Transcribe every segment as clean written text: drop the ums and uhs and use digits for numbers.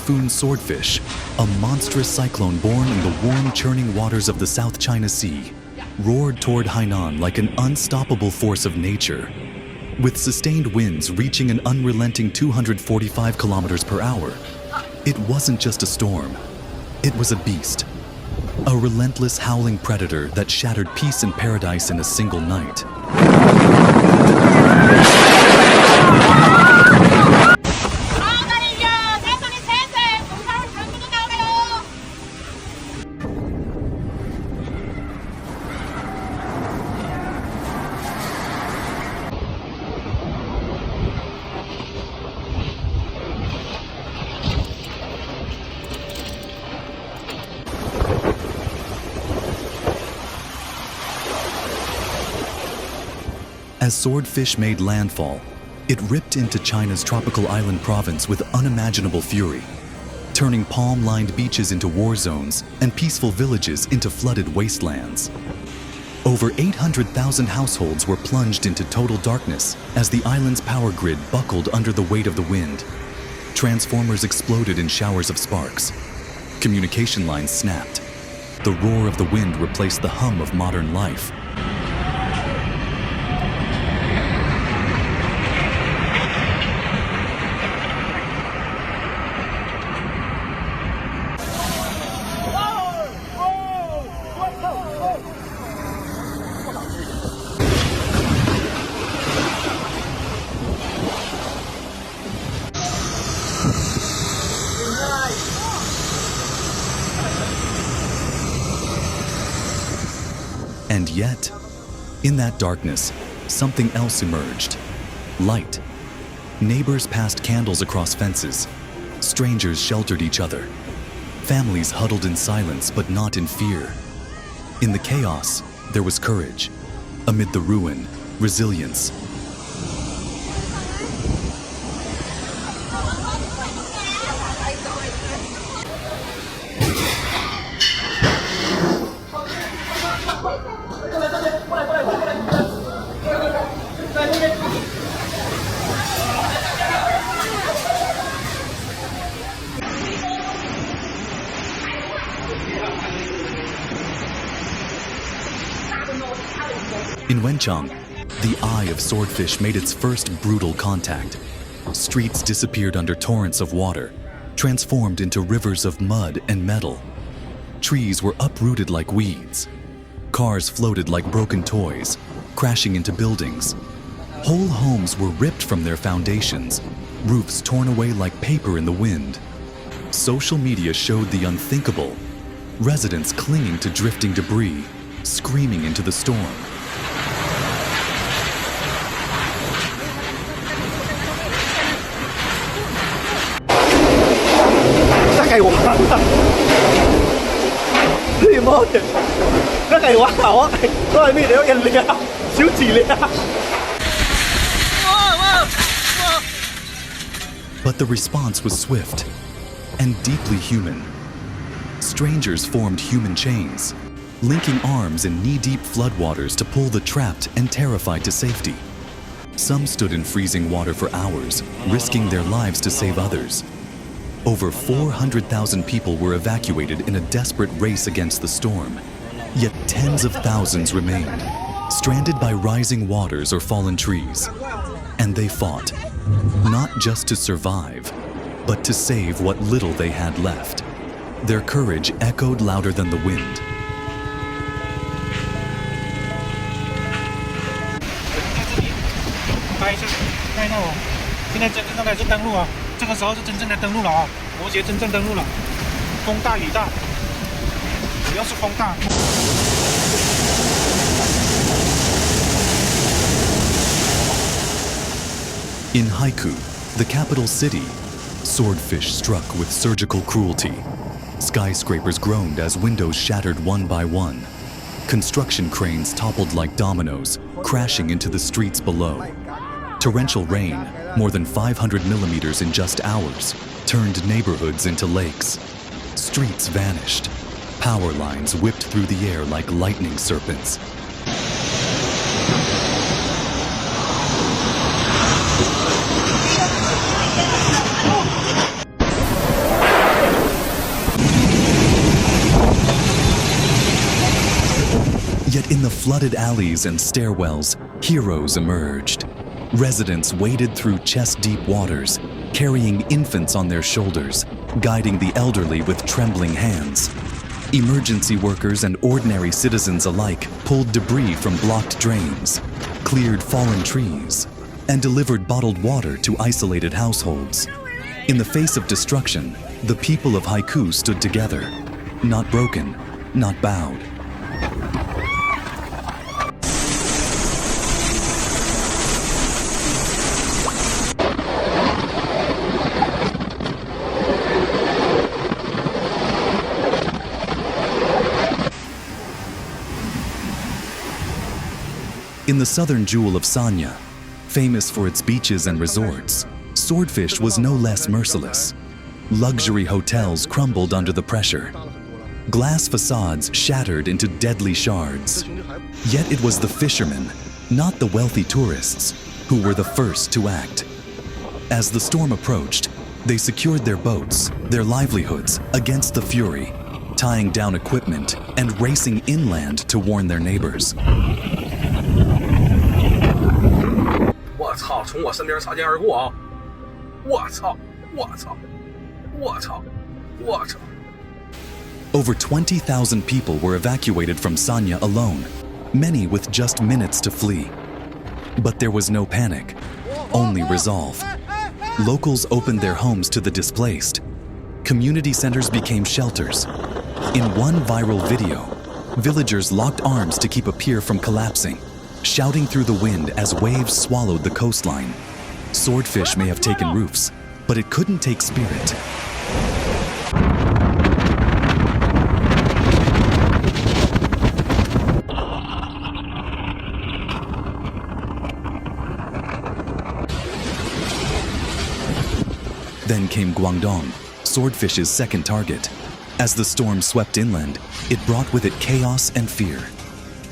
Typhoon Swordfish, a monstrous cyclone born in the warm, churning waters of the South China Sea, roared toward Hainan like an unstoppable force of nature. With sustained winds reaching an unrelenting 245 kilometers per hour, it wasn't just a storm. It was a beast. A relentless howling predator that shattered peace and paradise in a single night. As Swordfish made landfall, it ripped into China's tropical island province with unimaginable fury, turning palm-lined beaches into war zones and peaceful villages into flooded wastelands. Over 800,000 households were plunged into total darkness as the island's power grid buckled under the weight of the wind. Transformers exploded in showers of sparks. Communication lines snapped. The roar of the wind replaced the hum of modern life. And yet, in that darkness, something else emerged. Light. Neighbors passed candles across fences. Strangers sheltered each other. Families huddled in silence, but not in fear. In the chaos, there was courage. Amid the ruin, resilience. In Wenchang, the eye of Swordfish made its first brutal contact. Streets disappeared under torrents of water, transformed into rivers of mud and metal. Trees were uprooted like weeds. Cars floated like broken toys, crashing into buildings. Whole homes were ripped from their foundations, roofs torn away like paper in the wind. Social media showed the unthinkable. Residents clinging to drifting debris, screaming into the storm. But the response was swift and deeply human. Strangers formed human chains, linking arms in knee-deep floodwaters to pull the trapped and terrified to safety. Some stood in freezing water for hours, risking their lives to save others. Over 400,000 people were evacuated in a desperate race against the storm. Yet tens of thousands remained, stranded by rising waters or fallen trees. And they fought, not just to survive, but to save what little they had left. Their courage echoed louder than the wind. In Haikou, the capital city, Swordfish struck with surgical cruelty. Skyscrapers groaned as windows shattered one by one. Construction cranes toppled like dominoes, crashing into the streets below. Torrential rain, more than 500 millimeters in just hours, turned neighborhoods into lakes. Streets vanished. Power lines whipped through the air like lightning serpents. Yet in the flooded alleys and stairwells, heroes emerged. Residents waded through chest-deep waters, carrying infants on their shoulders, guiding the elderly with trembling hands. Emergency workers and ordinary citizens alike pulled debris from blocked drains, cleared fallen trees, and delivered bottled water to isolated households. In the face of destruction, the people of Haiku stood together, not broken, not bowed. In the southern jewel of Sanya, famous for its beaches and resorts, Swordfish was no less merciless. Luxury hotels crumbled under the pressure. Glass facades shattered into deadly shards. Yet it was the fishermen, not the wealthy tourists, who were the first to act. As the storm approached, they secured their boats, their livelihoods, against the fury, tying down equipment and racing inland to warn their neighbors. 我操！从我身边擦肩而过啊！我操！我操！我操！我操！ Over 20,000 people were evacuated from Sanya alone, many with just minutes to flee. But there was no panic, only resolve. Locals opened their homes to the displaced. Community centers became shelters. In one viral video, villagers locked arms to keep a pier from collapsing, shouting through the wind as waves swallowed the coastline. Swordfish may have taken roofs, but it couldn't take spirit. Then came Guangdong, Swordfish's second target. As the storm swept inland, it brought with it chaos and fear.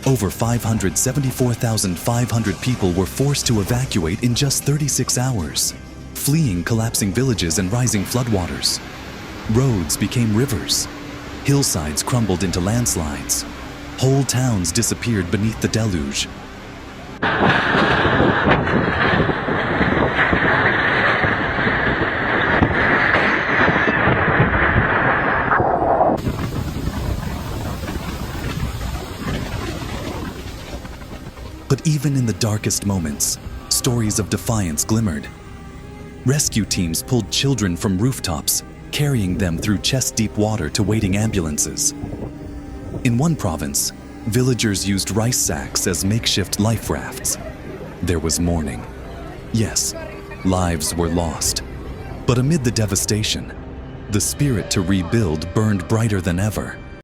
Over 574,500 people were forced to evacuate in just 36 hours, fleeing collapsing villages and rising floodwaters. Roads became rivers. Hillsides crumbled into landslides. Whole towns disappeared beneath the deluge. But even in the darkest moments, stories of defiance glimmered. Rescue teams pulled children from rooftops, carrying them through chest-deep water to waiting ambulances. In one province, villagers used rice sacks as makeshift life rafts. There was mourning. Yes, lives were lost. But amid the devastation, the spirit to rebuild burned brighter than ever.